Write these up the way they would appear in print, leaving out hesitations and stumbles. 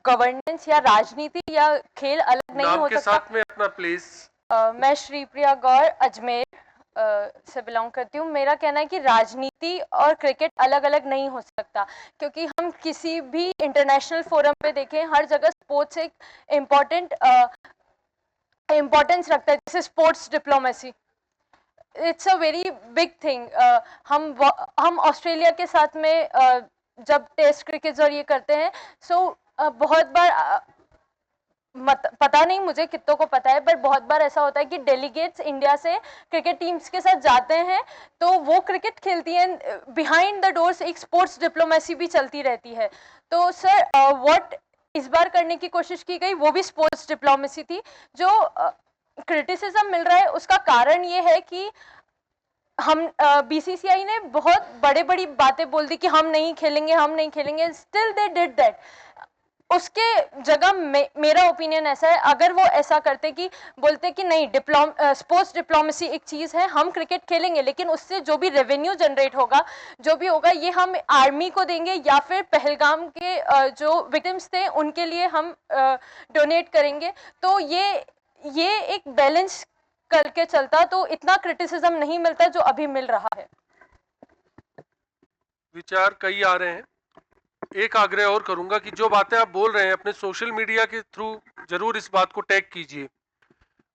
Governance या राजनीति या खेल अलग नहीं हो नाम के सकता। साथ में अपना प्लीज। मैं श्रीप्रिया गौर अजमेर से बिलोंग करती हूँ। मेरा कहना है कि राजनीति और क्रिकेट अलग अलग नहीं हो सकता, क्योंकि हम किसी भी इंटरनेशनल फोरम पे देखें, हर जगह स्पोर्ट्स एक इम्पोर्टेंस रखता है, जैसे sports diplomacy, it's a very big thing. हम ऑस्ट्रेलिया के साथ में जब टेस्ट क्रिकेट और ये करते हैं, बहुत बार पता नहीं मुझे कितनों को पता है, पर बहुत बार ऐसा होता है कि डेलीगेट्स इंडिया से क्रिकेट टीम्स के साथ जाते हैं, तो वो क्रिकेट खेलती हैं, बिहाइंड द डोर्स एक स्पोर्ट्स डिप्लोमेसी भी चलती रहती है। तो सर व्हाट इस बार करने की कोशिश की गई वो भी स्पोर्ट्स डिप्लोमेसी थी। जो क्रिटिसिज्म मिल रहा है उसका कारण ये है कि हम बीसीसीआई ने बहुत बड़ी बातें बोल दी कि हम नहीं खेलेंगे, स्टिल दे डिड दैट। उसके जगह मेरा ओपिनियन ऐसा है, अगर वो ऐसा करते कि बोलते कि नहीं, स्पोर्ट्स डिप्लोमेसी एक चीज़ है, हम क्रिकेट खेलेंगे, लेकिन उससे जो भी रेवेन्यू जनरेट होगा, जो भी होगा, ये हम आर्मी को देंगे या फिर पहलगाम के जो विक्टिम्स थे उनके लिए हम डोनेट करेंगे, तो ये एक बैलेंस करके चलता, तो इतना क्रिटिसिज्म नहीं मिलता जो अभी मिल रहा है। विचार कई आ रहे हैं। एक आग्रह और करूंगा कि जो बातें आप बोल रहे हैं अपने सोशल मीडिया के थ्रू जरूर इस बात को टैग कीजिए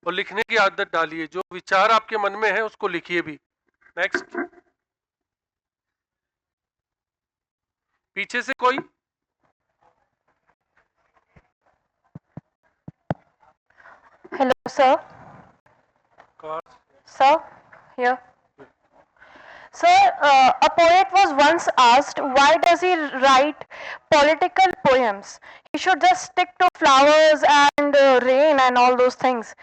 और लिखने की आदत डालिए। जो विचार आपके मन में है उसको लिखिए भी। नेक्स्ट, पीछे से कोई। Hello sir. Sir here. Sir, a poet was once asked, why does he write political poems? He should just stick to flowers and rain and all those things.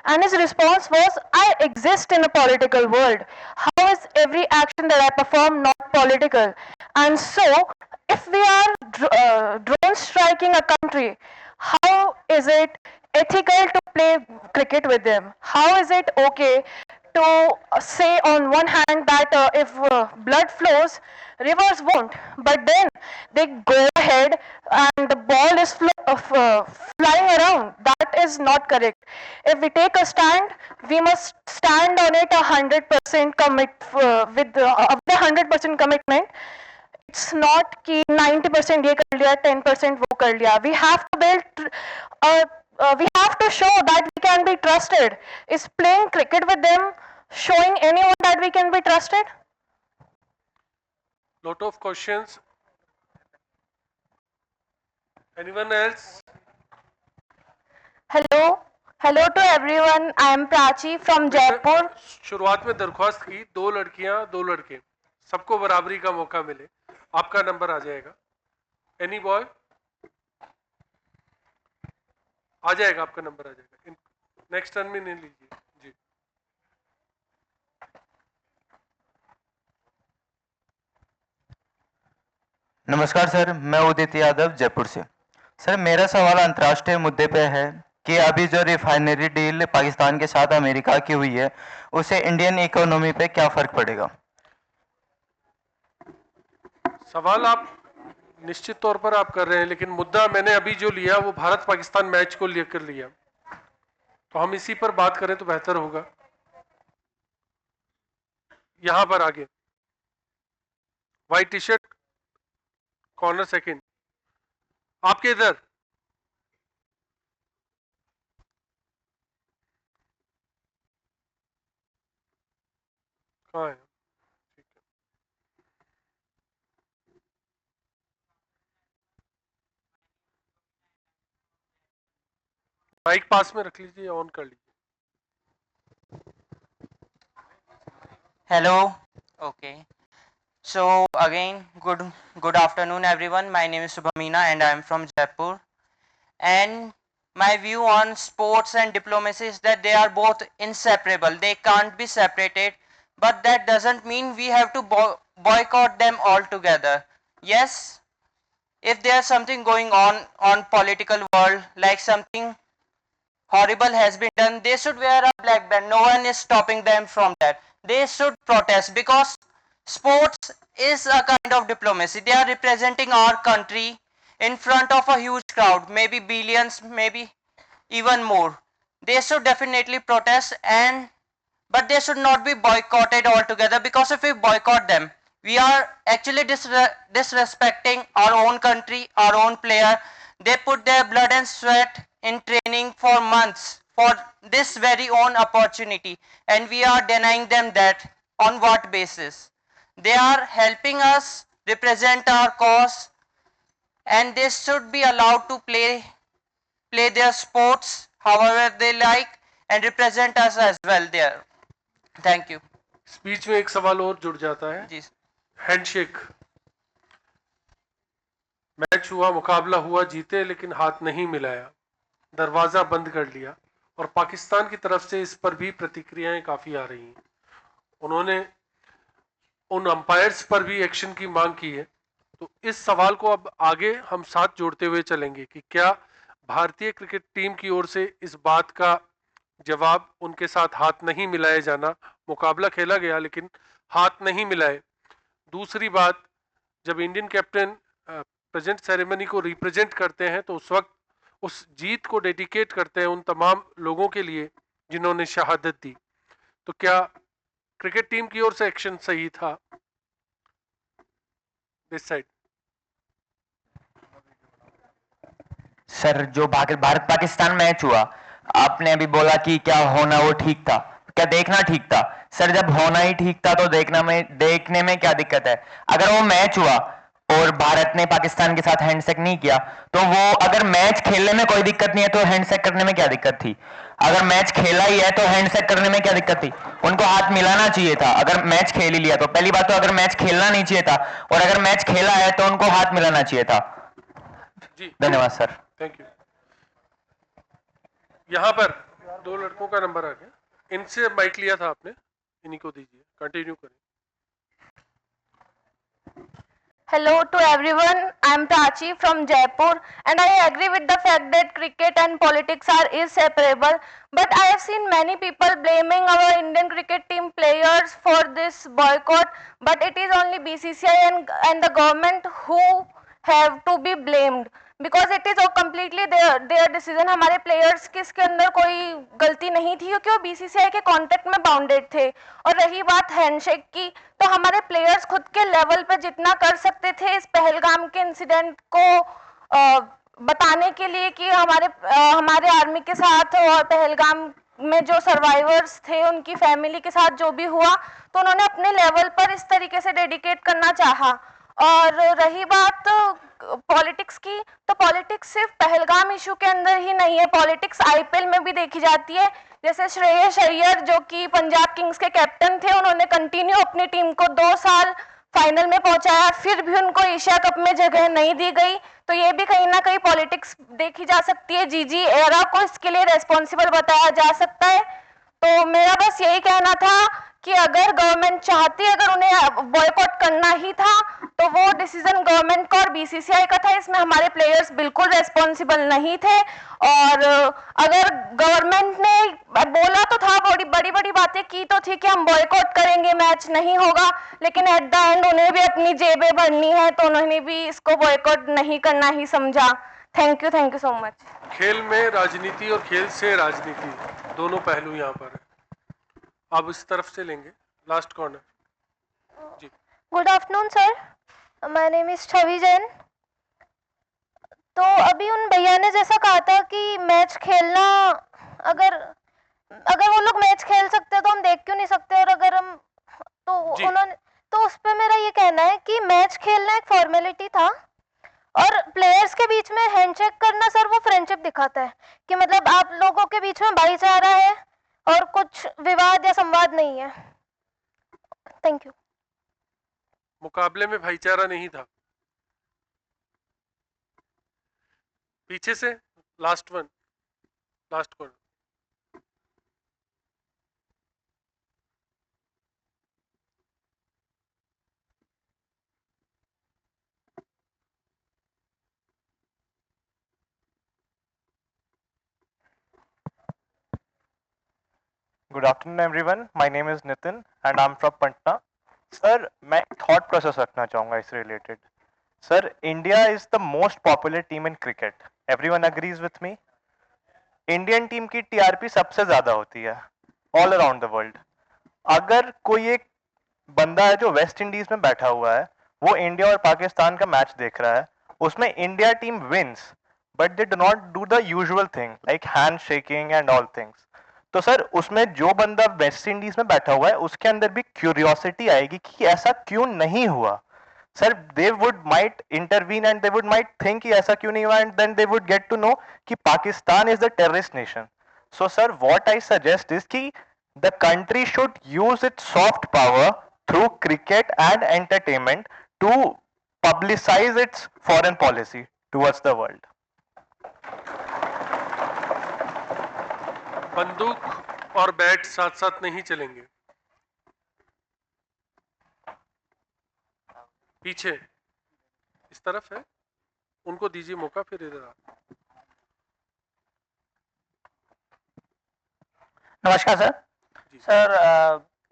And his response was, I exist in a political world. How is every action that I perform not political? And so, if we are drone striking a country, how is it ethical to play cricket with them? How is it okay to say on one hand that if blood flows, rivers won't, but then they go ahead and the ball is flying around? That is not correct. If we take a stand, we must stand on it 100% with the 100% commitment. It's not कि 90% ये कर लिया, 10% वो कर लिया. We have to build we have to show that we can be trusted. Is playing cricket with them showing anyone that we can be trusted? Lot of questions. Anyone else? Hello to everyone. I am Prachi from Jaipur. शुरुआत में दरख्वास्त की 2 लड़कियां 2 लड़के, सबको बराबरी का मौका मिले। आपका नंबर आ जाएगा। एनी बॉय आ जाएगा, आपका नंबर आ जाएगा। नेक्स्ट टर्न में नहीं लीजिए जी। नमस्कार सर, मैं उदित यादव जयपुर से। सर, मेरा सवाल अंतर्राष्ट्रीय मुद्दे पे है कि अभी जो रिफाइनरी डील पाकिस्तान के साथ अमेरिका की हुई है, उससे इंडियन इकोनॉमी पे क्या फर्क पड़ेगा? सवाल आप निश्चित तौर पर आप कर रहे हैं, लेकिन मुद्दा मैंने अभी जो लिया वो भारत पाकिस्तान मैच को लेकर लिया, तो हम इसी पर बात करें तो बेहतर होगा। यहां पर आगे white T shirt, corner second, आपके इधर। कहाँ है? ठीक है, माइक पास में रख लीजिए, ऑन कर लीजिए। Hello. Okay. So again, good afternoon, everyone. My name is Subhamina, and I am from Jaipur. And my view on sports and diplomacy is that they are both inseparable. They can't be separated. But that doesn't mean we have to boycott them altogether. Yes, if there's something going on political world, like something horrible has been done, they should wear a black band. No one is stopping them from that. They should protest, because sports is a kind of diplomacy. They are representing our country in front of a huge crowd, maybe billions, maybe even more. They should definitely protest, but they should not be boycotted altogether, because if we boycott them, we are actually disrespecting our own country, our own player. They put their blood and sweat in training for months for this very own opportunity, and we are denying them that. On what basis? They are helping us represent our cause, and they should be allowed to play their sports however they like and represent us as well there. Thank you. Speech में एक सवाल और जुड़ जाता है, जी handshake. Match हुआ, मुकाबला हुआ, जीते, लेकिन हाथ नहीं मिलाया, दरवाजा बंद कर लिया, और पाकिस्तान की तरफ से इस पर भी प्रतिक्रियाएं काफी आ रही हैं। उन्होंने उन अंपायर्स पर भी एक्शन की मांग की है। तो इस सवाल को अब आगे हम साथ जोड़ते हुए चलेंगे कि क्या भारतीय क्रिकेट टीम की ओर से इस बात का जवाब उनके साथ हाथ नहीं मिलाए जाना, मुकाबला खेला गया लेकिन हाथ नहीं मिलाए। दूसरी बात, जब इंडियन कैप्टन प्रेजेंट सेरेमनी को रिप्रेजेंट करते हैं तो उस वक्त उस जीत को डेडिकेट करते हैं उन तमाम लोगों के लिए जिन्होंने शहादत दी। तो क्या क्रिकेट टीम की ओर से एक्शन सही था? This side. सर, जो भारत पाकिस्तान मैच हुआ, आपने अभी बोला कि क्या होना वो ठीक था, क्या देखना ठीक था? सर, जब होना ही ठीक था तो देखने में क्या दिक्कत है? अगर वो मैच हुआ और भारत ने पाकिस्तान के साथ हैंडशेक नहीं किया, तो वो अगर मैच खेलने में कोई दिक्कत नहीं है तो हैंडशेक करने में क्या दिक्कत थी? अगर मैच खेला ही है तो हैंडशेक करने में क्या दिक्कत थी? उनको हाथ मिलाना चाहिए था। अगर मैच खेल ही लिया तो पहली बात तो अगर मैच खेलना नहीं चाहिए था, और अगर मैच खेला है तो उनको हाथ मिलाना चाहिए था। जी धन्यवाद सर। Thank you. यहाँ पर दो लड़कों का नंबर आ गया, इनसे माइक लिया था आपने, इन्हीं को दीजिए, कंटिन्यू करें। Hello to everyone, I am Prachi from Jaipur, and I agree with the fact that cricket and politics are inseparable, but I have seen many people blaming our Indian cricket team players for this boycott, but it is only BCCI and the government who have to be blamed, because it is completely their decision. हमारे players की इसके अंदर कोई गलती नहीं थी क्योंकि वो BCCI के कॉन्टेक्ट में बाउंडेड थे। और रही बात हैंडशेक की, तो हमारे प्लेयर्स खुद के लेवल पे जितना कर सकते थे इस पहलगाम के इंसिडेंट को बताने के लिए कि हमारे आर्मी के साथ और पहलगाम में जो सर्वाइवर्स थे उनकी फैमिली के साथ जो भी हुआ, तो उन्होंने अपने लेवल पर इस तरीके से डेडिकेट करना चाहा। और रही बात पॉलिटिक्स की, तो पॉलिटिक्स सिर्फ पहलगाम इशू के अंदर ही नहीं है, पॉलिटिक्स आईपीएल में भी देखी जाती है। जैसे श्रेयस अय्यर जो कि पंजाब किंग्स के कैप्टन थे, उन्होंने कंटिन्यू अपनी टीम को 2 साल फाइनल में पहुंचाया, फिर भी उनको एशिया कप में जगह नहीं दी गई। तो ये भी कहीं ना कहीं पॉलिटिक्स देखी जा सकती है। जीजी एरा को इसके लिए रेस्पॉन्सिबल बताया जा सकता है। तो मेरा बस यही कहना था कि अगर गवर्नमेंट चाहती, अगर उन्हें बॉयकॉट करना ही था तो वो डिसीजन गवर्नमेंट का और बीसीसीआई का था, इसमें हमारे प्लेयर्स बिल्कुल रेस्पॉन्सिबल नहीं थे। और अगर गवर्नमेंट ने बोला तो था, बड़ी बड़ी बातें की तो थी कि हम बॉयकॉट करेंगे, मैच नहीं होगा, लेकिन एट द एंड उन्हें भी अपनी जेबें भरनी है, तो उन्होंने भी इसको बॉयकॉट नहीं करना ही समझा। Thank you so much. खेल में राजनीति और खेल से राजनीति दोनों पहलू यहाँ पर है। अब इस तरफ से लेंगे, लास्ट कॉर्नर जी। Good afternoon sir, my name is Chhavi Jain. तो अभी उन भैया ने जैसा कहा था कि मैच खेलना, अगर वो लोग मैच खेल सकते तो हम देख क्यों नहीं सकते, और अगर हम तो उन्होंने, तो उस पर मेरा ये कहना है कि मैच खेलना एक फॉर्मेलिटी था, और प्लेयर्स के बीच में हैंडशेक करना सर वो फ्रेंडशिप दिखाता है कि मतलब आप लोगों के बीच में भाईचारा है और कुछ विवाद या संवाद नहीं है। Thank you. मुकाबले में भाईचारा नहीं था। पीछे से last corner. Good afternoon everyone, my name is Nitin and I'm from Patna. Sir, मैं थॉट प्रोसेस रखना चाहूँगा इस related. Sir, India is the most popular team in cricket. Everyone agrees with me. Indian team की TRP सबसे ज्यादा होती है all around the world. अगर कोई एक बंदा है जो वेस्ट इंडीज में बैठा हुआ है, वो इंडिया और पाकिस्तान का मैच देख रहा है, उसमें India team wins but they do not do the usual thing like hand shaking and all things. तो सर उसमें जो बंदा वेस्ट इंडीज में बैठा हुआ है उसके अंदर भी क्यूरियोसिटी आएगी कि ऐसा क्यों नहीं हुआ. Sir they would might intervene and they would might think कि ऐसा क्यों नहीं हुआ, and then they would get to know कि Pakistan is the terrorist nation. So sir what I suggest is कि the country should use its soft power through cricket and entertainment to publicize its foreign policy towards the world. बंदूक और bat साथ साथ नहीं चलेंगे. पीछे इस तरफ है, उनको दीजिए मौका, फिर इधर आ. नमस्कार सर. सर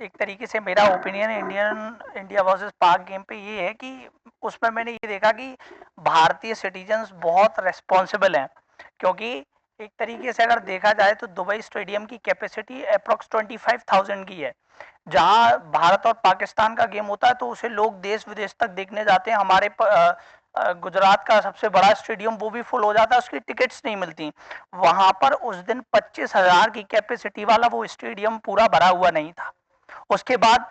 एक तरीके से मेरा ओपिनियन इंडिया वर्सेस पाक गेम पे ये है कि उसमें मैंने ये देखा कि भारतीय सिटीजन्स बहुत रेस्पॉन्सिबल हैं, क्योंकि एक तरीके से अगर देखा जाए तो दुबई स्टेडियम की कैपेसिटी अप्रॉक्स 25,000 की है. जहां भारत और पाकिस्तान का गेम होता है तो उसे लोग देश विदेश तक देखने जाते हैं. हमारे गुजरात का सबसे बड़ा स्टेडियम वो भी फुल हो जाता है, उसकी टिकट्स नहीं मिलती. वहां पर उस दिन 25,000 की कैपेसिटी वाला वो स्टेडियम पूरा भरा हुआ नहीं था. उसके बाद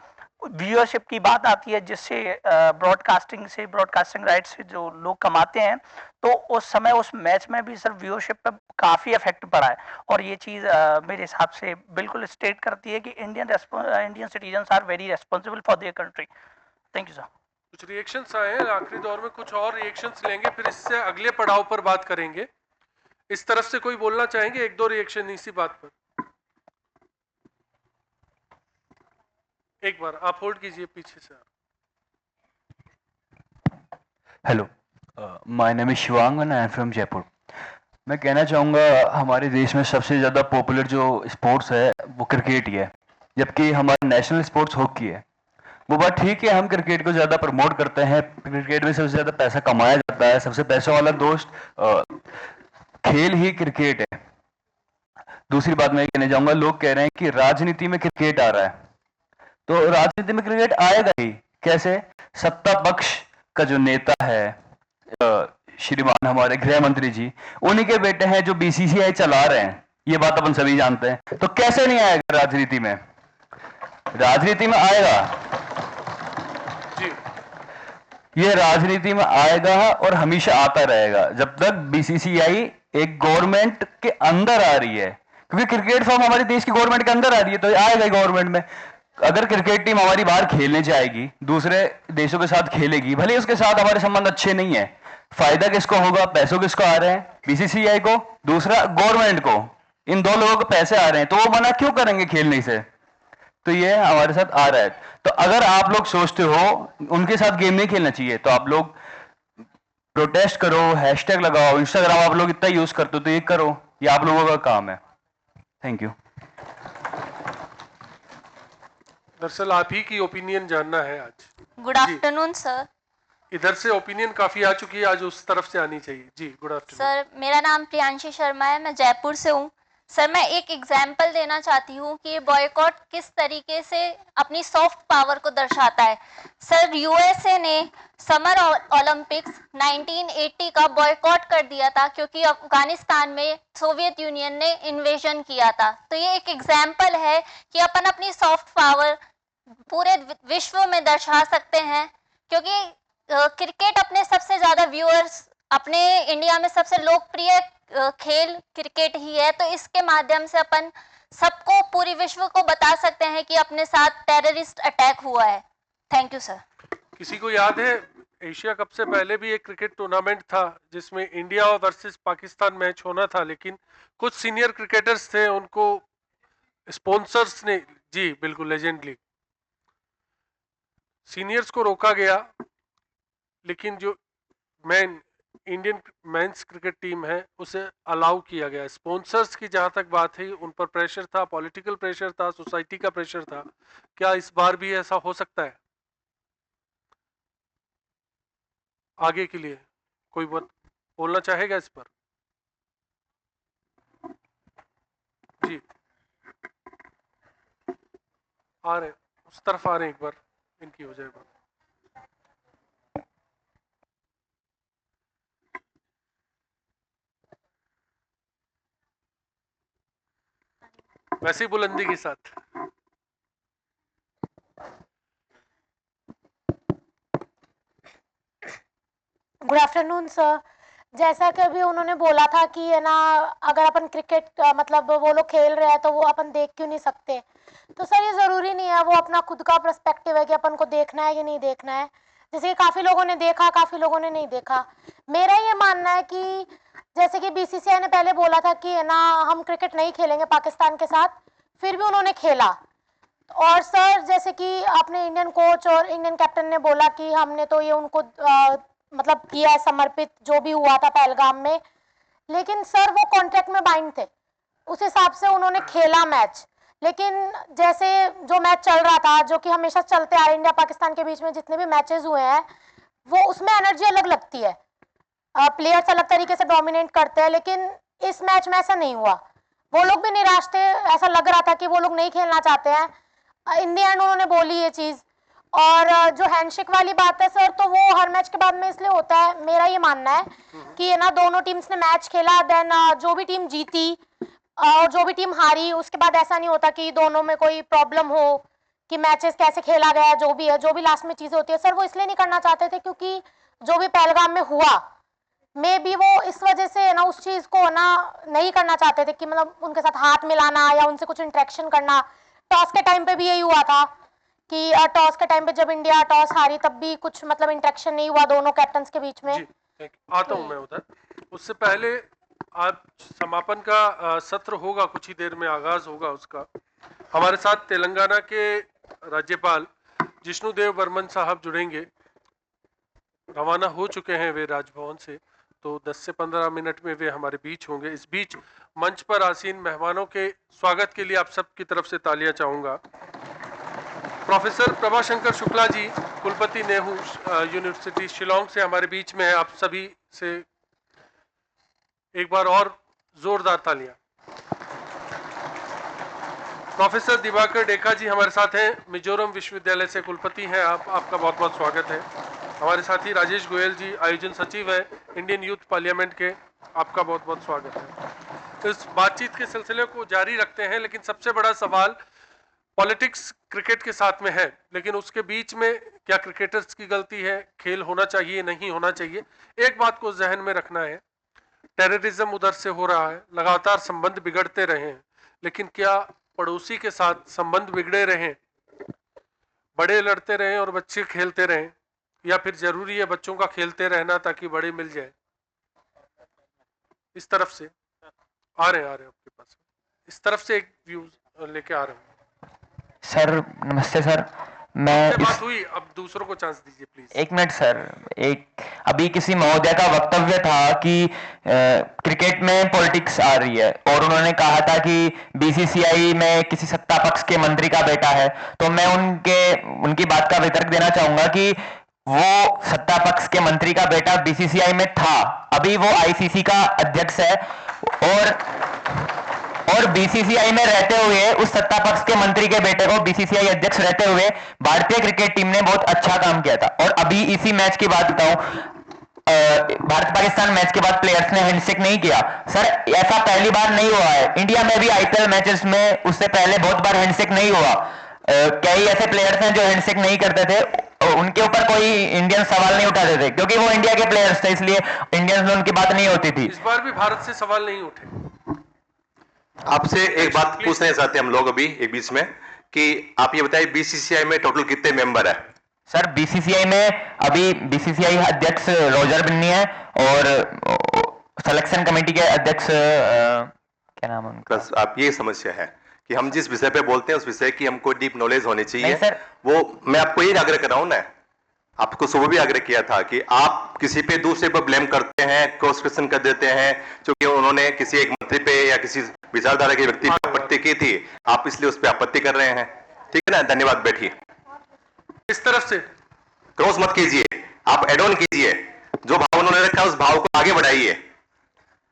व्यूअरशिप की बात आती है, जिससे ब्रॉडकास्टिंग राइट से जो लोग कमाते हैं, तो उस समय उस मैच में भी सर व्यूअरशिप पे काफ़ी इफेक्ट पड़ा है. और ये चीज़ मेरे हिसाब से बिल्कुल स्टेट करती है कि Indian citizens are very responsible for their country. Thank you sir. कुछ रिएक्शंस आए हैं, आखिरी दौर में कुछ और रिएक्शंस लेंगे, फिर इससे अगले पड़ाव पर बात करेंगे. इस तरफ से कोई बोलना चाहेंगे? एक दो रिएक्शन इसी बात पर. एक बार आप होल्ड कीजिए पीछे से. Hello, my name is Shivang and I am from Jaipur. मैं कहना चाहूँगा हमारे देश में सबसे ज़्यादा पॉपुलर जो स्पोर्ट्स है वो क्रिकेट ही है, जबकि हमारा नेशनल स्पोर्ट्स हॉकी है. वो बात ठीक है, हम क्रिकेट को ज़्यादा प्रमोट करते हैं, क्रिकेट में सबसे ज़्यादा पैसा कमाया जाता है, सबसे पैसा वाला दोस्त खेल ही क्रिकेट है. दूसरी बात मैं कहना चाहूँगा, लोग कह रहे हैं कि राजनीति में क्रिकेट आ रहा है, तो राजनीति में क्रिकेट आएगा ही कैसे? सत्ता पक्ष का जो नेता है श्रीमान हमारे गृह मंत्री जी, उन्हीं के बेटे हैं जो बीसीसीआई चला रहे हैं. ये बात अपन सभी जानते हैं. तो कैसे नहीं आएगा राजनीति में? राजनीति में आएगा जी. ये राजनीति में आएगा और हमेशा आता रहेगा जब तक बीसीसीआई एक गवर्नमेंट के अंदर आ रही है, क्योंकि क्रिकेट फॉर्म हमारे देश की गवर्नमेंट के अंदर आ रही है, तो आएगा ही गवर्नमेंट में. अगर क्रिकेट टीम हमारी बाहर खेलने जाएगी, दूसरे देशों के साथ खेलेगी, भले उसके साथ हमारे संबंध अच्छे नहीं है, फायदा किसको होगा? पैसों किसको आ रहे हैं? बीसीसीआई को, दूसरा गवर्नमेंट को. इन दो लोगों को पैसे आ रहे हैं, तो वो मना क्यों करेंगे खेलने से? तो ये हमारे साथ आ रहा है. तो अगर आप लोग सोचते हो उनके साथ गेम नहीं खेलना चाहिए, तो आप लोग प्रोटेस्ट करो, हैशटैग लगाओ, इंस्टाग्राम आप लोग इतना यूज करते हो तो ये करो, ये आप लोगों का काम है. Thank you. दरअसल आप ही की ओपिनियन जानना है आज. Good afternoon sir. इधर से ओपिनियन काफी आ चुकी है, आज उस तरफ से आनी चाहिए. जी गुड आफ्टरनून सर. मेरा नाम प्रियांशी शर्मा है, मैं जयपुर से हूँ. सर मैं एक एग्जाम्पल देना चाहती हूँ कि ये बॉयकॉट किस तरीके से अपनी सॉफ्ट पावर को दर्शाता है. सर यूएसए ने समर ओलंपिक्स 1980 का बॉयकॉट कर दिया था क्योंकि अफगानिस्तान में सोवियत यूनियन ने इन्वेजन किया था. तो ये एक एग्जाम्पल है कि अपन अपनी सॉफ्ट पावर पूरे विश्व में दर्शा सकते हैं, क्योंकि क्रिकेट अपने सबसे ज़्यादा व्यूअर्स, अपने इंडिया में सबसे लोकप्रिय खेल क्रिकेट ही है. तो इसके माध्यम से अपन सबको, पूरी विश्व को बता सकते हैं कि अपने साथ टेररिस्ट अटैक हुआ है. Thank you sir. किसी को याद है एशिया कप से पहले भी एक क्रिकेट टूर्नामेंट था जिसमें इंडिया वर्सेस पाकिस्तान मैच होना था, लेकिन कुछ सीनियर क्रिकेटर्स थे, उनको स्पॉन्सर्स ने, जी बिल्कुल लेजेंडली, सीनियर्स को रोका गया, लेकिन जो इंडियन मेंस क्रिकेट टीम है उसे अलाउ किया गया. स्पॉन्सर्स की जहां तक बात है, उन पर प्रेशर था, पॉलिटिकल प्रेशर था, सोसाइटी का प्रेशर था. क्या इस बार भी ऐसा हो सकता है? आगे के लिए कोई बोलना चाहेगा इस पर? जी आ रहे, उस तरफ आ रहे हैं, एक बार इनकी हो जाए बात। वैसी बुलंदी के साथ। Good afternoon sir. जैसा कि अभी उन्होंने बोला था कि है ना, अगर अपन क्रिकेट मतलब वो लोग खेल रहे हैं तो वो अपन देख क्यों नहीं सकते, तो सर ये ज़रूरी नहीं है, वो अपना खुद का पर्सपेक्टिव है कि अपन को देखना है कि नहीं देखना है। जैसे कि काफ़ी लोगों ने देखा, काफ़ी लोगों ने नहीं देखा। मेरा ये मानना है कि जैसे कि बीसीसीआई ने पहले बोला था कि है ना हम क्रिकेट नहीं खेलेंगे पाकिस्तान के साथ, फिर भी उन्होंने खेला। और सर जैसे कि आपने इंडियन कोच और इंडियन कैप्टन ने बोला कि हमने तो ये उनको मतलब किया है समर्पित, जो भी हुआ था पहलगाम में, लेकिन सर वो कॉन्ट्रैक्ट में बाइंड थे, उस हिसाब से उन्होंने खेला मैच। लेकिन जैसे जो मैच चल रहा था, जो कि हमेशा चलते आ रहे इंडिया पाकिस्तान के बीच में जितने भी मैचेस हुए हैं, वो उसमें एनर्जी अलग लगती है, प्लेयर्स अलग तरीके से डोमिनेट करते हैं, लेकिन इस मैच में ऐसा नहीं हुआ। वो लोग भी निराश थे, ऐसा लग रहा था कि वो लोग नहीं खेलना चाहते हैं। इन द एंड उन्होंने बोली ये चीज़। और जो हैंडशेक वाली बात है सर, तो वो हर मैच के बाद में इसलिए होता है, मेरा ये मानना है कि है ना दोनों टीम्स ने मैच खेला, देन जो भी टीम जीती और जो भी टीम हारी, उसके बाद ऐसा नहीं होता कि दोनों में कोई प्रॉब्लम हो कि मैचेस कैसे खेला गया, जो भी है, जो भी लास्ट में चीज़ें होती है सर, वो इसलिए नहीं करना चाहते थे क्योंकि जो भी पहलगाम में हुआ, मे बी वो इस वजह से ना उस चीज़ को ना नहीं करना चाहते थे कि मतलब उनके साथ हाथ मिलाना या उनसे कुछ इंटरेक्शन करना। टॉस के टाइम पे भी यही हुआ था कि टॉस के टाइम पे जब इंडिया टॉस हारी तब भी कुछ मतलब इंटरेक्शन नहीं हुआ दोनों कैप्टन्स के बीच में। आता हूं मैं उधर। उससे पहले आज समापन का सत्र होगा, कुछ ही देर में आगाज होगा उसका। हमारे साथ तेलंगाना के राज्यपाल जिष्णुदेव बर्मन साहब जुड़ेंगे, रवाना हो चुके हैं वे राजभवन से, तो 10 से 15 मिनट में वे हमारे बीच होंगे। इस बीच मंच पर आसीन मेहमानों के स्वागत के लिए आप सबकी तरफ से तालियां चाहूंगा। प्रोफेसर प्रभाशंकर शुक्ला जी, कुलपति नेहरू यूनिवर्सिटी शिलोंग से हमारे बीच में है। आप सभी से एक बार और जोरदार तालियां। प्रोफेसर दिवाकर डेका जी हमारे साथ हैं, मिजोरम विश्वविद्यालय से कुलपति हैं। आपका बहुत बहुत स्वागत है। हमारे साथी राजेश गोयल जी, आयोजन सचिव है इंडियन यूथ पार्लियामेंट के, आपका बहुत बहुत स्वागत है। इस बातचीत के सिलसिले को जारी रखते हैं, लेकिन सबसे बड़ा सवाल पॉलिटिक्स क्रिकेट के साथ में है, लेकिन उसके बीच में क्या क्रिकेटर्स की गलती है, खेल होना चाहिए नहीं होना चाहिए। एक बात को जहन में रखना है, टेररिज्म उधर से हो रहा है, लगातार संबंध बिगड़ते रहे हैं, लेकिन क्या पड़ोसी के साथ संबंध बिगड़े रहे, बड़े लड़ते रहे और बच्चे खेलते रहे, या फिर जरूरी है बच्चों का खेलते रहना ताकि बड़े मिल जाए? इस तरफ से आ रहे हैं आपके पास, इस तरफ से एक व्यू लेके आ रहे हैं। सर नमस्ते सर, मैं बात हुई, अब दूसरों को चांस दीजिए प्लीज। एक मिनट सर, अभी किसी महोदय का वक्तव्य था कि क्रिकेट में पॉलिटिक्स आ रही है और उन्होंने कहा था कि बीसीसीआई में किसी सत्ता पक्ष के मंत्री का बेटा है, तो मैं उनकी बात का वितर्क देना चाहूंगा कि वो सत्ता पक्ष के मंत्री का बेटा बीसीसीआई में था, अभी वो आईसीसी का अध्यक्ष है, और बीसीसीआई में रहते हुए उस सत्ता पक्ष के मंत्री के बेटे को बीसीसीआई अध्यक्ष रहते हुए भारतीय क्रिकेट टीम ने बहुत अच्छा काम किया था। और अभी इसी मैच की बात बताऊं, भारत पाकिस्तान मैच के बाद प्लेयर्स ने हैंडशेक नहीं किया। सर ऐसा पहली बार नहीं हुआ है, इंडिया में भी आईपीएल मैचेस में उससे पहले बहुत बार हैंडशेक नहीं हुआ। कई ऐसे प्लेयर्स हैं जो हैंडशेक नहीं करते थे, उनके ऊपर कोई इंडियन सवाल नहीं उठाते थे क्योंकि वो इंडिया के प्लेयर्स थे, इसलिए इंडियंस में उनकी बात नहीं होती थी। इस बार भी भारत से सवाल नहीं उठे। आपसे एक बात पूछना चाहते हैं हम लोग अभी एक बीच में, कि आप ये बताइए बीसीसीआई में टोटल कितने मेंबर है? सर बीसीसीआई में अभी बीसीसीआई अध्यक्ष रोजर बिन्नी है और सिलेक्शन कमेटी के अध्यक्ष क्या नाम है उनका? बस आप ये समस्या है कि हम जिस विषय पे बोलते हैं उस विषय की हमको डीप नॉलेज होनी चाहिए। सर, वो मैं आपको ये आग्रह कर रहा हूं ना, आपको सुबह भी आग्रह किया था कि आप किसी पे दूसरे पर ब्लेम करते हैं, क्रॉस क्वेश्चन कर देते हैं, क्योंकि उन्होंने किसी एक मंत्री पे या किसी विचारधारा के व्यक्ति पर आपत्ति की थी, आप इसलिए उस पर आपत्ति कर रहे हैं। ठीक है ना, धन्यवाद, बैठिए। इस तरफ से क्रॉस मत कीजिए, आप एड ऑन कीजिए। उन्होंने रखा है उस भाव को आगे बढ़ाइए।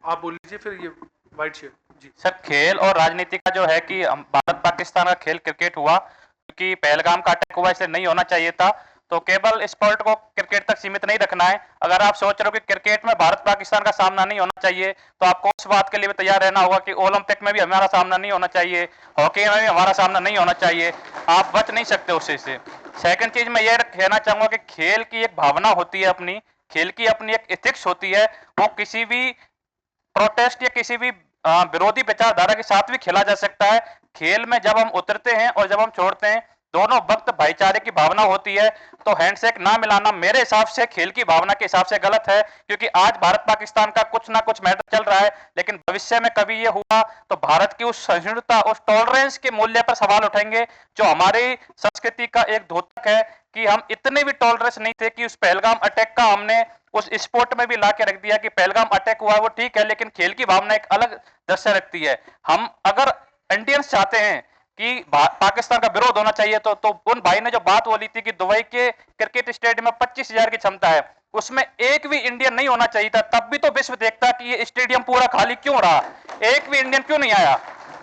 आप बोल लीजिए फिर ये वाइट शर्ट जी। सर खेल और राजनीति का जो है कि भारत पाकिस्तान का खेल क्रिकेट हुआ क्योंकि पहलगाम का अटैक हुआ, इसलिए नहीं होना चाहिए था। तो केवल स्पोर्ट को क्रिकेट तक सीमित नहीं रखना है। अगर आप सोच रहे हो कि क्रिकेट में भारत पाकिस्तान का सामना नहीं होना चाहिए तो आपको उस बात के लिए भी तैयार रहना होगा कि ओलंपिक में भी हमारा सामना नहीं होना चाहिए, हॉकी में भी हमारा सामना नहीं होना चाहिए। आप बच नहीं सकते उससे से। सेकंड चीज मैं ये कहना चाहूंगा कि खेल की एक भावना होती है अपनी, खेल की अपनी एक एथिक्स होती है, वो किसी भी प्रोटेस्ट या किसी भी विरोधी विचारधारा के साथ भी खेला जा सकता है। खेल में जब हम उतरते हैं और जब हम छोड़ते हैं दोनों वक्त भाईचारे की भावना होती है। तो हैंडशेक ना मिलाना मेरे हिसाब से खेल की भावना के हिसाब से गलत है, क्योंकि आज भारत पाकिस्तान का कुछ ना कुछ मैटर चल रहा है, लेकिन भविष्य में कभी ये हुआ तो भारत की उस सहिष्णुता, उस टॉलरेंस के मूल्य पर सवाल उठेंगे जो हमारी संस्कृति का एक द्योतक है कि हम इतने भी टॉलरेंस नहीं थे कि उस पहलगाम अटैक का हमने उस स्पोर्ट में भी ला के रख दिया कि पहलगाम अटैक हुआ वो ठीक है, लेकिन खेल की भावना एक अलग दृश्य रखती है। हम अगर इंडियंस चाहते हैं कि पाकिस्तान का विरोध होना चाहिए तो उन भाई ने जो बात बोली थी कि दुबई के क्रिकेट स्टेडियम में 25,000 की क्षमता है, उसमें एक भी इंडियन नहीं होना चाहिए था। तब भी तो विश्व देखता कि ये स्टेडियम पूरा खाली क्यों रहा, एक भी इंडियन क्यों नहीं आया।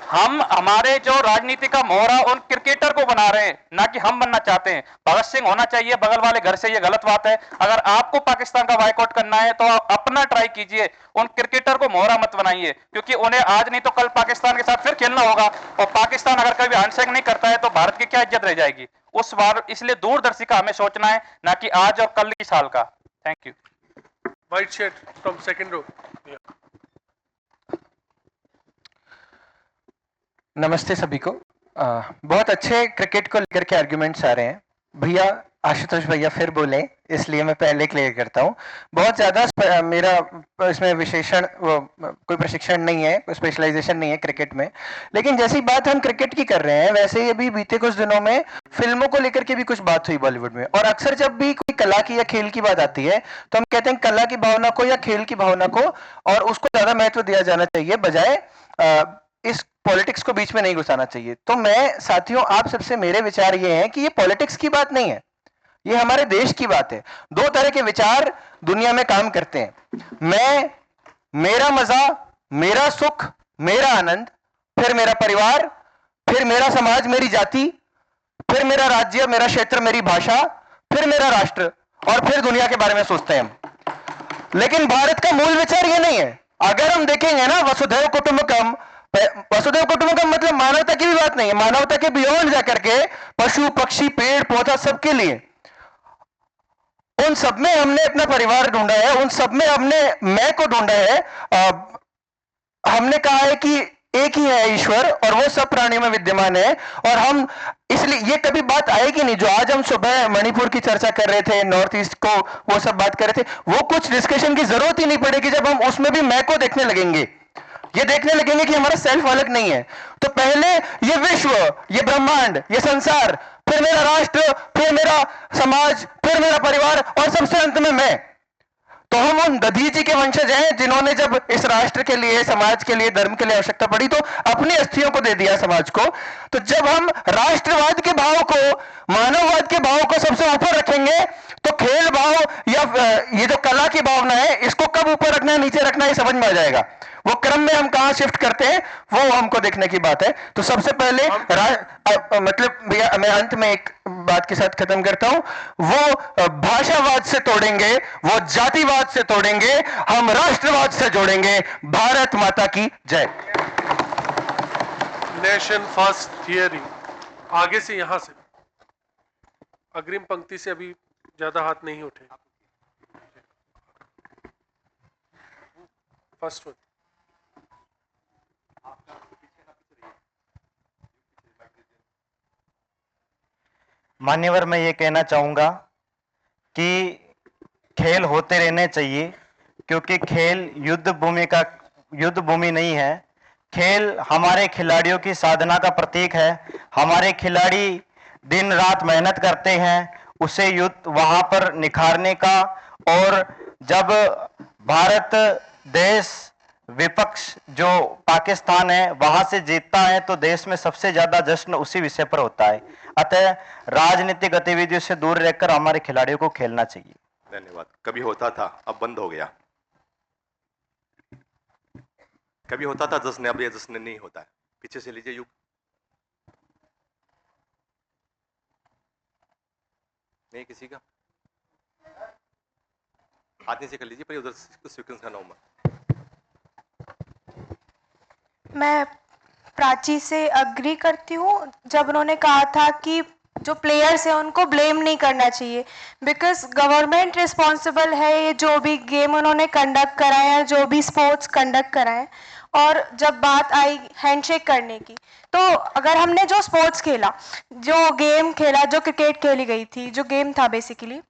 हम हमारे जो राजनीति का मोहरा उन क्रिकेटर को बना रहे हैं, ना कि हम बनना चाहते हैं। भगत सिंह होना चाहिए बगल वाले घर से, ये गलत बात है। अगर आपको पाकिस्तान का बायकॉट करना है तो आप अपना ट्राई कीजिए, उन क्रिकेटर को मोहरा मत बनाइए, क्योंकि उन्हें आज नहीं तो कल पाकिस्तान के साथ फिर खेलना होगा। और पाकिस्तान अगर कभी हैंडशेक नहीं करता है तो भारत की क्या इज्जत रह जाएगी उस बार। इसलिए दूरदर्शी का हमें सोचना है, ना कि आज और कल की साल का। Thank you. White shirt from second row. नमस्ते सभी को। बहुत अच्छे क्रिकेट को लेकर के आर्गुमेंट्स आ रहे हैं। भैया आशुतोष भैया फिर बोले, इसलिए मैं पहले क्लियर करता हूँ। बहुत ज़्यादा मेरा इसमें विशेषण कोई प्रशिक्षण नहीं है, कोई स्पेशलाइजेशन नहीं है क्रिकेट में, लेकिन जैसी बात हम क्रिकेट की कर रहे हैं वैसे ही अभी बीते कुछ दिनों में फिल्मों को लेकर के भी कुछ बात हुई बॉलीवुड में। और अक्सर जब भी कोई कला की या खेल की बात आती है तो हम कहते हैं कला की भावना को या खेल की भावना को, और उसको ज़्यादा महत्व दिया जाना चाहिए, बजाय इस पॉलिटिक्स को बीच में नहीं घुसाना चाहिए। तो मैं साथियों आप सबसे मेरे विचार ये हैं कि ये पॉलिटिक्स की बात नहीं है, ये हमारे देश की बात है। दो तरह के विचार दुनिया में काम करते हैं। मेरा मजा, मेरा सुख, मेरा आनंद, फिर मेरा परिवार, फिर मेरा समाज, मेरी जाति, फिर मेरा राज्य, मेरा क्षेत्र, मेरी भाषा, फिर मेरा राष्ट्र, और फिर दुनिया के बारे में सोचते हैं हम। लेकिन भारत का मूल विचार ये नहीं है। अगर हम देखेंगे ना वसुधैव कुटुंबकम, वसुधैव कुटुंबकम मतलब मानवता की भी बात नहीं है, मानवता के बियॉन्ड जाकर के पशु पक्षी पेड़ पौधा सबके लिए, उन सब में हमने अपना परिवार ढूंढा है, उन सब में हमने मैं को ढूंढा है। हमने कहा है कि एक ही है ईश्वर और वो सब प्राणियों में विद्यमान है। और हम इसलिए ये कभी बात आएगी नहीं जो आज हम सुबह मणिपुर की चर्चा कर रहे थे, नॉर्थ ईस्ट को वो सब बात कर रहे थे, वो कुछ डिस्कशन की जरूरत ही नहीं पड़ेगी जब हम उसमें भी मैं को देखने लगेंगे, ये देखने लगेंगे कि हमारा सेल्फ अलग नहीं है। तो पहले ये विश्व, ये ब्रह्मांड, ये संसार, फिर मेरा राष्ट्र, फिर मेरा समाज, फिर मेरा परिवार, और सबसे अंत में मैं। तो हम उन दधीची के वंशज हैं जिन्होंने जब इस राष्ट्र के लिए, समाज के लिए, धर्म के लिए आवश्यकता पड़ी तो अपनी अस्थियों को दे दिया समाज को। तो जब हम राष्ट्रवाद के भाव को, मानववाद के भाव को सबसे ऊपर रखेंगे तो खेल भाव या ये जो कला की भावना है इसको कब ऊपर रखना है नीचे रखना है समझ में आ जाएगा। वो क्रम में हम कहां शिफ्ट करते हैं वो हमको देखने की बात है। तो सबसे पहले मतलब मैं अंत में एक बात के साथ खत्म करता हूं, वो भाषावाद से तोड़ेंगे, वो जातिवाद से तोड़ेंगे, हम राष्ट्रवाद से जोड़ेंगे। भारत माता की जय। Nation first theory. आगे से, यहां से अग्रिम पंक्ति से अभी ज्यादा हाथ नहीं उठे। First one. मान्यवर मैं ये कहना चाहूँगा कि खेल होते रहने चाहिए, क्योंकि खेल युद्ध भूमि नहीं है। खेल हमारे खिलाड़ियों की साधना का प्रतीक है। हमारे खिलाड़ी दिन रात मेहनत करते हैं उसे युद्ध वहाँ पर निखारने का। और जब भारत देश विपक्ष जो पाकिस्तान है वहां से जीतता है तो देश में सबसे ज्यादा जश्न उसी विषय पर होता है। अतः राजनीतिक गतिविधियों से दूर रहकर हमारे खिलाड़ियों को खेलना चाहिए। धन्यवाद। कभी होता था, अब बंद हो गया। कभी होता था जश्न, अब ये जश्न नहीं होता है। पीछे से लीजिए युग। नहीं किसी का हाथ नीचे कर लीजिए, पर उधर सीक्वेंस का नाम। मैं प्राची से अग्री करती हूँ जब उन्होंने कहा था कि जो प्लेयर्स हैं उनको ब्लेम नहीं करना चाहिए, बिकॉज गवर्नमेंट रिस्पॉन्सिबल है ये जो भी गेम उन्होंने कंडक्ट कराए हैं, जो भी स्पोर्ट्स कंडक्ट कराए। और जब बात आई हैंडशेक करने की, तो अगर हमने जो स्पोर्ट्स खेला, जो गेम खेला, जो क्रिकेट खेली गई थी, जो गेम था बेसिकली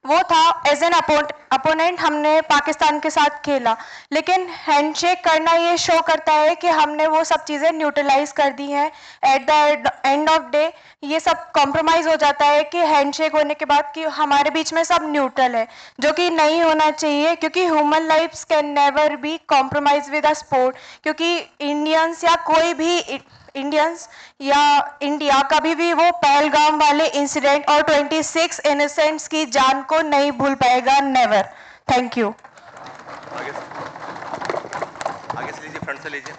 वो था एज एन अपोनेंट हमने पाकिस्तान के साथ खेला, लेकिन हैंडशेक करना ये शो करता है कि हमने वो सब चीज़ें न्यूट्रलाइज कर दी हैं। At the end of day ये सब कॉम्प्रोमाइज़ हो जाता है कि हैंडशेक होने के बाद कि हमारे बीच में सब न्यूट्रल है, जो कि नहीं होना चाहिए, क्योंकि human lifes can never be compromise with a sport. क्योंकि इंडियंस या कोई भी इंडियंस या इंडिया कभी भी वो पहलगाम वाले इंसिडेंट और 26 इनोसेंट्स की जान को नहीं भूल पाएगा, नेवर। Thank you. आगे से लीजिए, फ्रंट से लीजिए।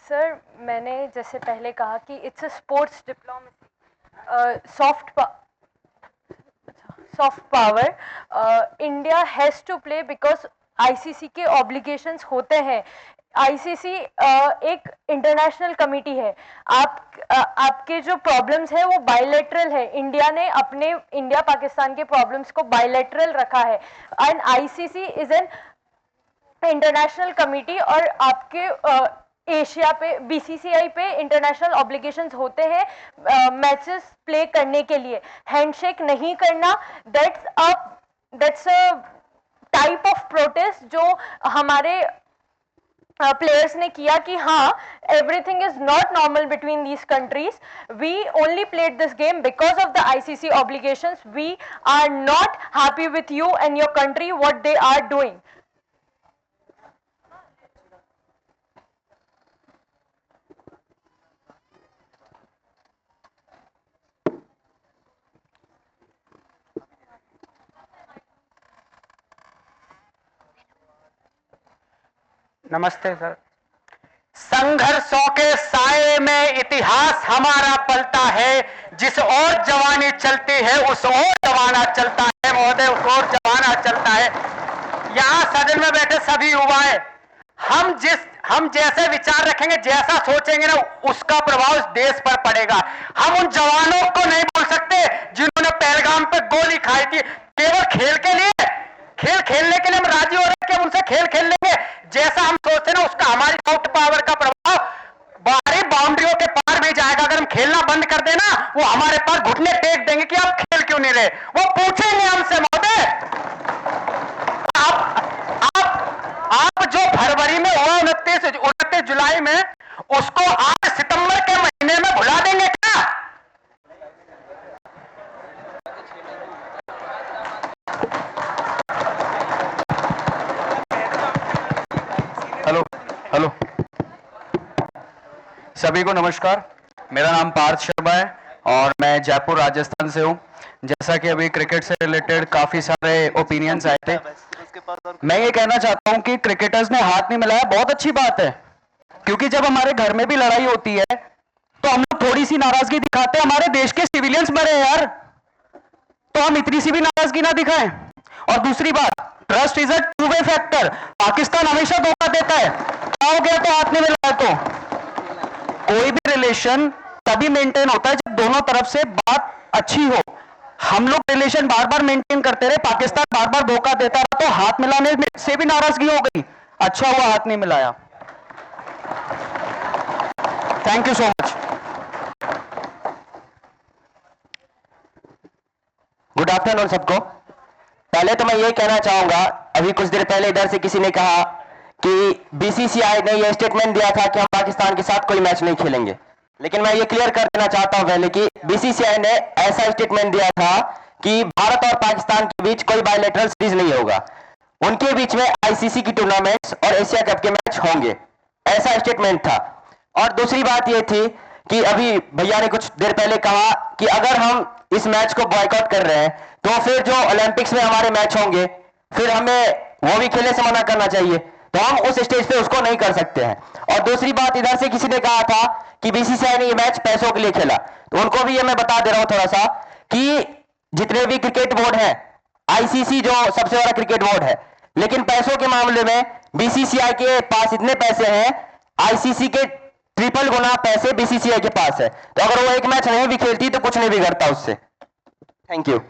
सर मैंने जैसे पहले कहा कि it's a sports diplomacy, soft power India has to play because ICC के ऑब्लिगेशंस होते हैं। आईसीसी एक इंटरनेशनल कमिटी है। आपके जो प्रॉब्लम्स है वो बायलैटरल है। इंडिया पाकिस्तान के प्रॉब्लम्स को बायलैटरल रखा है, and ICC is an international committee. और आपके एशिया पे बीसीसीआई पे इंटरनेशनल ऑब्लिगेशंस होते हैं मैचेस प्ले करने के लिए। हैंडशेक नहीं करना, that's a type of protest जो हमारे प्लेयर्स ने किया कि हाँ, everything is not normal between these countries. We only played this game because of the ICC obligations. We are not happy with you and your country what they are doing. नमस्ते sir. संघर्षों के साए में इतिहास हमारा पलता है, जिस और जवानी चलती है उस और जमाना चलता है महोदय, उस और जमाना चलता है। यहाँ सदन में बैठे सभी युवाएं, हम जैसे विचार रखेंगे, जैसा सोचेंगे ना, उसका प्रभाव इस देश पर पड़ेगा। हम उन जवानों को नहीं बोल सकते जिन्होंने पहलगाम पे गोली खाई थी केवल खेल के लिए। खेल खेलने के लिए हम राजी हो रहे हैं कि हम उनसे खेल खेल लेंगे। जैसा हम सोचते हैं ना, उसका हमारी सॉफ्ट पावर का प्रभाव बाहरी बाउंड्रियों के पार नहीं जाएगा। अगर हम खेलना बंद कर देना, वो हमारे पास घुटने टेक देंगे कि आप खेल क्यों नहीं रहे। वो पूछेंगे हमसे, महोदय आप जो फरवरी में हुआ 29 जुलाई में, उसको आज सितंबर के महीने में भुला देंगे क्या? हेलो सभी को नमस्कार। मेरा नाम पार्थ शर्मा है और मैं जयपुर राजस्थान से हूँ। जैसा कि अभी क्रिकेट से रिलेटेड काफ़ी सारे ओपिनियंस आए थे, मैं ये कहना चाहता हूँ कि क्रिकेटर्स ने हाथ नहीं मिलाया, बहुत अच्छी बात है। क्योंकि जब हमारे घर में भी लड़ाई होती है तो हम लोग थोड़ी सी नाराजगी दिखाते हैं। हमारे देश के सिविलियंस मरे यार, तो हम इतनी सी भी नाराजगी ना दिखाएं। और दूसरी बात, trust is a two way factor. Pakistan हमेशा धोखा देता है, हो गया तो हाथ नहीं मिलाया। तो कोई भी रिलेशन तभी मेंटेन होता है जब दोनों तरफ से बात अच्छी हो। हम लोग रिलेशन बार बार मेंटेन करते रहे, पाकिस्तान बार बार धोखा देता रहा, तो हाथ मिलाने से भी नाराजगी हो गई। अच्छा हुआ हाथ नहीं मिलाया। Thank you so much. Good afternoon सबको। पहले तो मैं ये कहना चाहूंगा, अभी कुछ देर पहले इधर से किसी ने कहा कि बीसीसीआई ने यह स्टेटमेंट दिया था कि हम पाकिस्तान के साथ कोई मैच नहीं खेलेंगे। लेकिन मैं ये क्लियर कर देना चाहता हूं पहले कि बीसीसीआई ने ऐसा स्टेटमेंट दिया था कि भारत और पाकिस्तान के बीच कोई बायलैटरल सीरीज नहीं होगा, उनके बीच में आईसीसी की टूर्नामेंट्स और एशिया कप के मैच होंगे, ऐसा स्टेटमेंट था। और दूसरी बात यह थी कि अभी भैया ने कुछ देर पहले कहा कि अगर हम इस मैच को बॉयकॉट कर रहे हैं तो फिर जो ओलंपिक्स में हमारे मैच होंगे फिर हमें वो भी खेलने से मना करना चाहिए, तो हम उस स्टेज पे उसको नहीं कर सकते हैं। और दूसरी बात, इधर से किसी ने कहा था कि बीसीसीआई ने ये मैच पैसों के लिए खेला, तो उनको भी ये मैं बता दे रहा हूं थोड़ा सा कि जितने भी क्रिकेट बोर्ड है, आईसीसी जो सबसे बड़ा क्रिकेट बोर्ड है, लेकिन पैसों के मामले में बीसीसीआई के पास इतने पैसे हैं, आईसीसी के ट्रिपल गुना पैसे बीसीसीआई के पास है, तो अगर वो एक मैच नहीं भी खेलती तो कुछ नहीं बिगड़ता उससे। Thank you.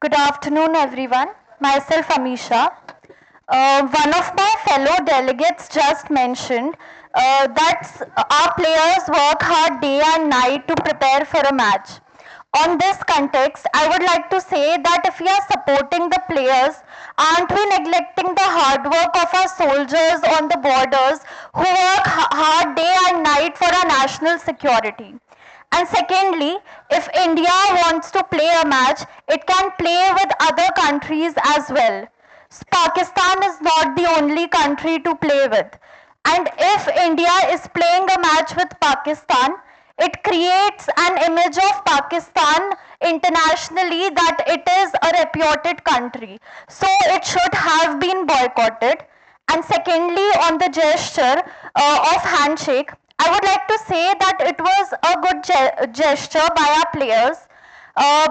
Good afternoon, everyone. Myself, Amisha. One of my fellow delegates just mentioned that our players work hard day and night to prepare for a match. On this context, I would like to say that if we are supporting the players, aren't we neglecting the hard work of our soldiers on the borders who work hard day and night for our national security? And secondly, if India wants to play a match, it can play with other countries as well. Pakistan is not the only country to play with. And if India is playing a match with Pakistan, it creates an image of Pakistan internationally that it is a reputed country. So it should have been boycotted. And secondly, on the gesture of handshake, I would like to say that it was a good gesture by our players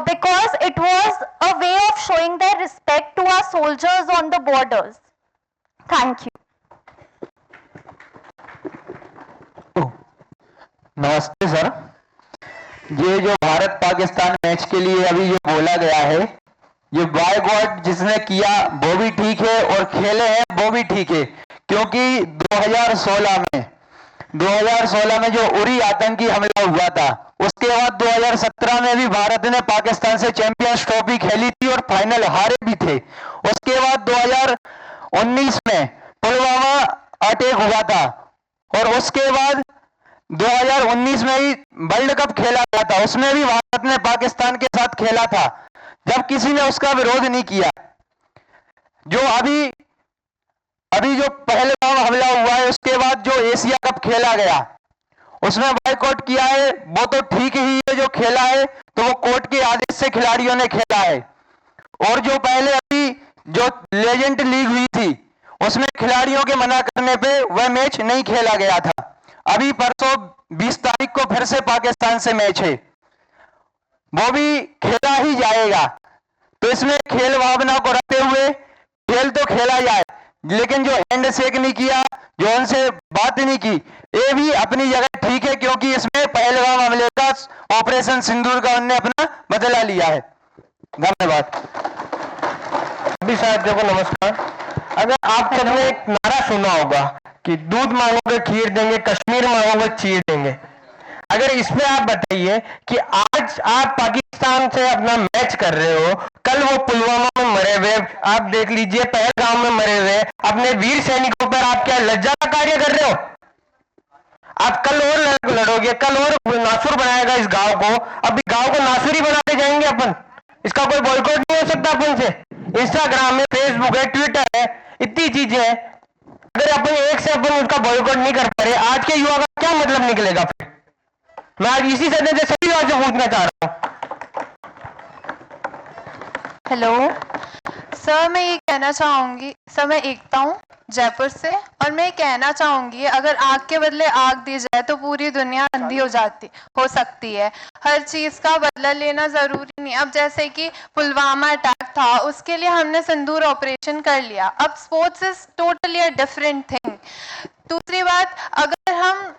because it was a way of showing their respect to our soldiers on the borders. Thank you. नमस्ते sir, ये जो Bharat Pakistan match के लिए अभी जो बोला गया है, ये बॉयकॉट जिसने किया वो भी ठीक है और खेले हैं वो भी ठीक है, क्योंकि 2016 में जो उरी आतंकी हमला हुआ था, उसके बाद 2017 में भी भारत ने पाकिस्तान से चैंपियंस ट्रॉफी खेली थी और फाइनल हारे भी थे। उसके बाद 2019 में पुलवामा अटैक हुआ था और उसके बाद 2019 में ही वर्ल्ड कप खेला गया था, उसमें भी भारत ने पाकिस्तान के साथ खेला था जब किसी ने उसका विरोध नहीं किया। जो अभी जो पहलगाम हमला हुआ है, उसके बाद जो एशिया कप खेला गया उसमें बॉयकॉट किया है, वो तो ठीक ही है, जो खेला है तो वो कोर्ट के आदेश से खिलाड़ियों ने खेला है। और जो पहले अभी जो लेजेंड लीग हुई थी उसमें खिलाड़ियों के मना करने पे वह मैच नहीं खेला गया था। अभी परसों 20 तारीख को फिर से पाकिस्तान से मैच है, वो भी खेला ही जाएगा। तो इसमें खेल भावना को रखते हुए खेल तो खेला जाए, लेकिन जो हैंड शेक नहीं किया, जो उनसे बात नहीं की, ये भी अपनी जगह ठीक है, क्योंकि इसमें पहलगाम हमले का ऑपरेशन सिंदूर का उन्होंने अपना बदला लिया है। धन्यवाद। सभी साथियों को नमस्कार। अगर आप सबने एक नारा सुना होगा कि दूध मांगोगे खीर देंगे, कश्मीर मांगोगे चीर देंगे। अगर इसमें आप बताइए कि आज आप पाकिस्तान से अपना मैच कर रहे हो, कल वो पुलवामा में मरे हुए, आप देख लीजिए पहलगाम में मरे हुए अपने वीर सैनिकों पर आप क्या लज्जा का कार्य कर रहे हो? आप कल और लड़ोगे, कल और नासुर बनाएगा इस गांव को, अभी गांव को नासुर ही बनाते जाएंगे अपन। इसका कोई बॉयकॉट नहीं हो सकता अपन से। इंस्टाग्राम है, फेसबुक है, ट्विटर है, इतनी चीजें हैं। अगर अपन एक से अपन उसका बॉयकॉट नहीं कर पा रहे, आज के युवा का क्या मतलब निकलेगा फिर? मैं आज इसी सदन से सभी बात से पूछना चाह रहा हूँ। हेलो सर, मैं ये कहना चाहूँगी, सर मैं एकता हूँ जयपुर से, और मैं कहना चाहूँगी अगर आग के बदले आग दी जाए तो पूरी दुनिया अंधी हो सकती है। हर चीज़ का बदला लेना ज़रूरी नहीं। अब जैसे कि पुलवामा अटैक था, उसके लिए हमने सिंदूर ऑपरेशन कर लिया। अब sports is totally a different thing. दूसरी बात, अगर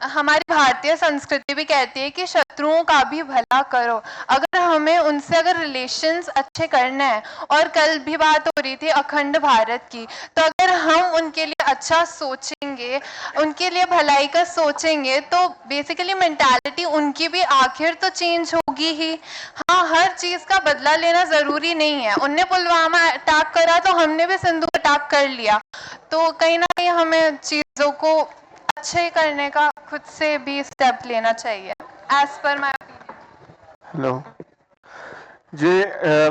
हमारी भारतीय संस्कृति भी कहती है कि शत्रुओं का भी भला करो, अगर हमें उनसे अगर रिलेशंस अच्छे करने हैं, और कल भी बात हो रही थी अखंड भारत की, तो अगर हम उनके लिए अच्छा सोचेंगे, उनके लिए भलाई का सोचेंगे, तो बेसिकली मेंटालिटी उनकी भी आखिर तो चेंज होगी ही। हाँ, हर चीज़ का बदला लेना ज़रूरी नहीं है। उनने पुलवामा अटैक करा तो हमने भी सिंधु अटैक कर लिया, तो कहीं ना कहीं हमें चीज़ों को अच्छे करने का खुद से भी स्टेप लेना चाहिए, as per my opinion. Hello जी,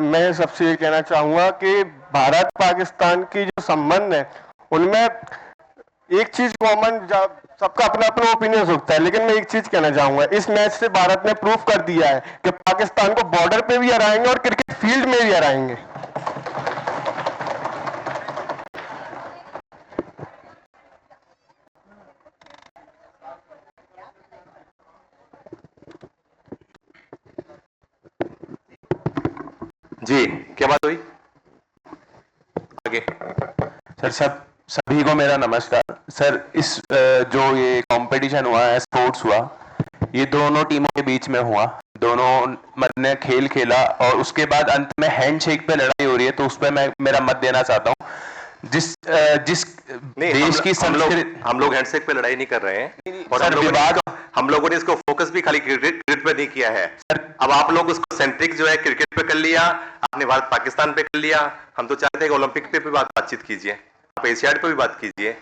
मैं सबसे ये कहना चाहूँगा कि भारत पाकिस्तान की जो संबंध है उनमें एक चीज कॉमन, सबका अपना अपना ओपिनियन होता है, लेकिन मैं एक चीज कहना चाहूँगा, इस मैच से भारत ने प्रूव कर दिया है कि पाकिस्तान को बॉर्डर पे भी हराएंगे और क्रिकेट फील्ड में भी हराएंगे। जी, क्या बात हुई आगे? सर सभी को मेरा नमस्कार। सर, इस जो ये कंपटीशन हुआ है, स्पोर्ट्स हुआ, ये दोनों टीमों के बीच में हुआ, दोनों मर्द ने खेल खेला और उसके बाद अंत में हैंडशेक पे लड़ाई हो रही है, तो उस पर मैं मेरा मत देना चाहता हूँ। जिस देश की संस्कृति, हम लोग हैंडशेक पे लड़ाई नहीं कर रहे हैं, और हम लोगों ने इसको फोकस भी खाली क्रिकेट पे नहीं किया है। अब आप लोग उसको सेंट्रिक जो है क्रिकेट पे कर लिया, आपने भारत पाकिस्तान पे कर लिया। हम तो चाहते हैं कि ओलंपिक पे भी बातचीत कीजिए, आप एशियाड पे भी बात कीजिए।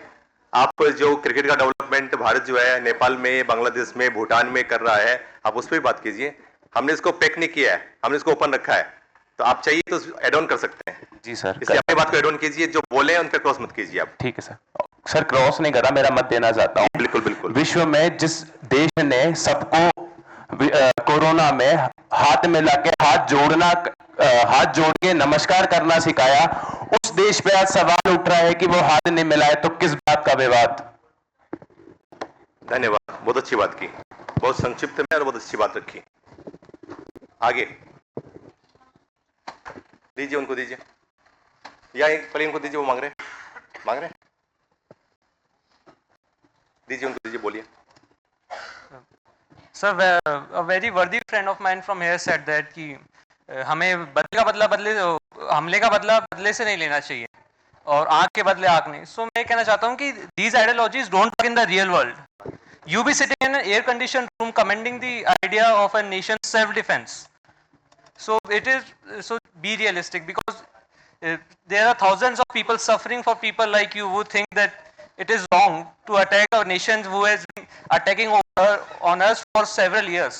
आप जो क्रिकेट का डेवलपमेंट भारत जो है नेपाल में, बांग्लादेश में, भूटान में कर रहा है, आप उस पर भी बात कीजिए। हमने इसको पैक नहीं किया है, हमने इसको ओपन रखा है, तो आप चाहिए तो एड ऑन कर सकते हैं। जी सर, इसलिए अपनी बात को एड ऑन कीजिए, जो बोले उन पे क्रॉस मत कीजिए आप। ठीक है सर। सर, क्रॉस नहीं करा, मेरा मत देना चाहता हूँ। बिल्कुल बिल्कुल। विश्व में जिस देश ने सबको कोरोना में हाथ मिला के हाथ जोड़ के नमस्कार करना सिखाया, उस देश पे आज सवाल उठ रहा है कि वो हाथ नहीं मिलाए तो किस बात का विवाद। धन्यवाद, बहुत अच्छी बात की, बहुत संक्षिप्त में और बहुत अच्छी बात रखी। आगे दीजिए, उनको दीजिए, या एक पहले उनको दीजिए, वो मांग रहे दीजिए, उनको दीजिए, बोलिए। Sir, a very worthy friend of mine from here said that कि हमें हमले का बदला बदले से नहीं लेना चाहिए और आंख के बदले आंख नहीं। So मैं कहना चाहता हूँ कि these ideologies don't work in the real world. You be sitting in an air conditioned room commending the idea of a nation's self defense. So be realistic, because there are thousands of people suffering for people like you who think that it is wrong to attack a nation who has been attacking on us for several years.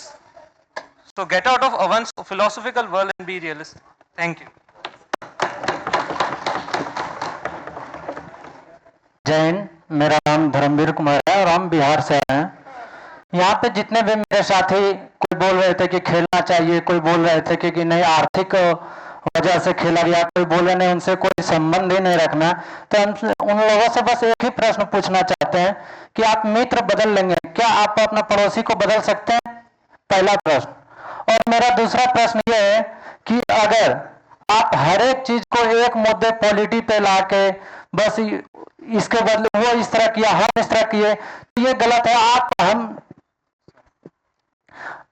So get out of one's philosophical world and be realistic. Thank you. Jain, मेरा नाम धर्मवीर कुमार है और हम बिहार से हैं। यहाँ पे जितने भी मेरे साथी, कोई बोल रहे थे कि खेलना चाहिए, कोई बोल रहे थे कि नहीं आर्थिक वजह से खेला गया, कोई बोले नहीं उनसे कोई संबंध ही नहीं रखना। तो हम उन लोगों से बस एक ही प्रश्न पूछना चाहते हैं कि आप मित्र बदल लेंगे क्या? आप अपना पड़ोसी को बदल सकते हैं? पहला प्रश्न। और मेरा दूसरा प्रश्न ये है कि अगर आप हर एक चीज को एक मुद्दे पॉलिटी पे लाके बस इसके बदले वो इस तरह किया, हम इस तरह किए, तो ये गलत है।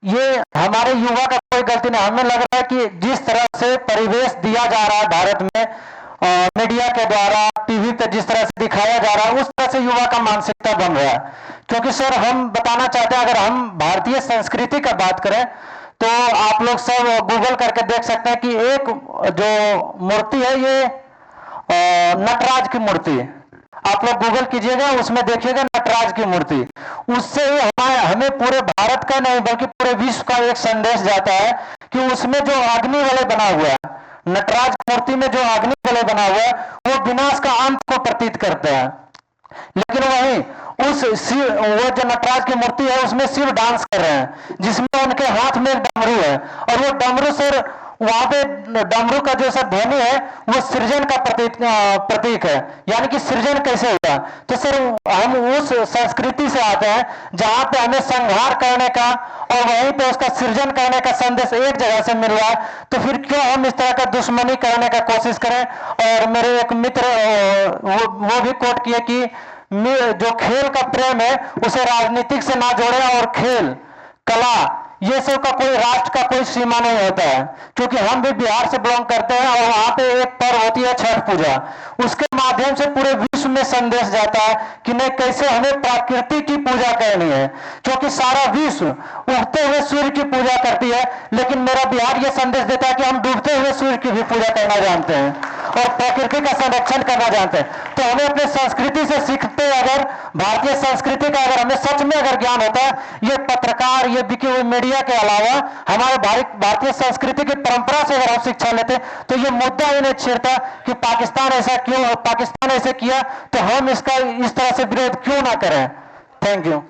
ये हमारे युवा का कोई गलती नहीं। हमें लग रहा है कि जिस तरह से परिवेश दिया जा रहा है भारत में मीडिया के द्वारा, टीवी पे जिस तरह से दिखाया जा रहा है, उस तरह से युवा का मानसिकता बन रहा है। क्योंकि सर, हम बताना चाहते हैं, अगर हम भारतीय संस्कृति का बात करें तो आप लोग सब गूगल करके देख सकते हैं कि एक जो मूर्ति है ये नटराज की मूर्ति है। आप लोग गूगल कीजिएगा, उसमें देखिएगा नटराज की मूर्ति। उससे हमें पूरे भारत का नहीं बल्कि पूरे विश्व का एक संदेश जाता है कि उसमें जो अग्नि वलय बना हुआ है, नटराज मूर्ति में जो अग्नि वलय बना हुआ है, वो विनाश का अंत को प्रतीत करते हैं। लेकिन वहीं वो जो नटराज की मूर्ति है उसमें शिव डांस कर रहे हैं, जिसमें उनके हाथ में एक डमरू है, और वो डमरू सर, वहां पे डमरू का जो सर ध्वनि है वो सृजन का प्रतीक है। यानी कि सृजन कैसे हुआ? तो सर, हम उस संस्कृति से आते हैं जहां पे हमें संहार करने का और वहीं पे उसका सृजन करने का संदेश एक जगह से मिल रहा है, तो फिर क्यों हम इस तरह का दुश्मनी करने का कोशिश करें? और मेरे एक मित्र वो भी कोट किए कि जो खेल का प्रेम है उसे राजनीतिक से ना जोड़े और खेल, कला ये सब का कोई राष्ट्र का कोई सीमा नहीं होता है, क्योंकि हम भी बिहार से बिलोंग करते हैं और वहाँ पे एक पर्व होती है छठ पूजा, उसके माध्यम से पूरे विश्व में संदेश जाता है कि नहीं कैसे हमें प्रकृति की पूजा करनी है, क्योंकि सारा विश्व उगते हुए सूर्य की पूजा करती है, लेकिन मेरा बिहार ये संदेश देता है कि हम डूबते हुए सूर्य की भी पूजा करना जानते हैं और प्रकृति का संरक्षण करना जानते हैं। तो हमें अपने संस्कृति से सीखते, अगर भारतीय संस्कृति का अगर हमें सच में अगर ज्ञान होता है, ये पत्रकार, ये बिकी हुई मीडिया के अलावा हमारे भारतीय संस्कृति की परंपरा से अगर हम शिक्षा लेते तो ये मुद्दा ही नहीं छिड़ता कि पाकिस्तान ऐसा क्यों, पाकिस्तान ऐसे किया तो हम इसका इस तरह से विरोध क्यों ना करें। Thank you.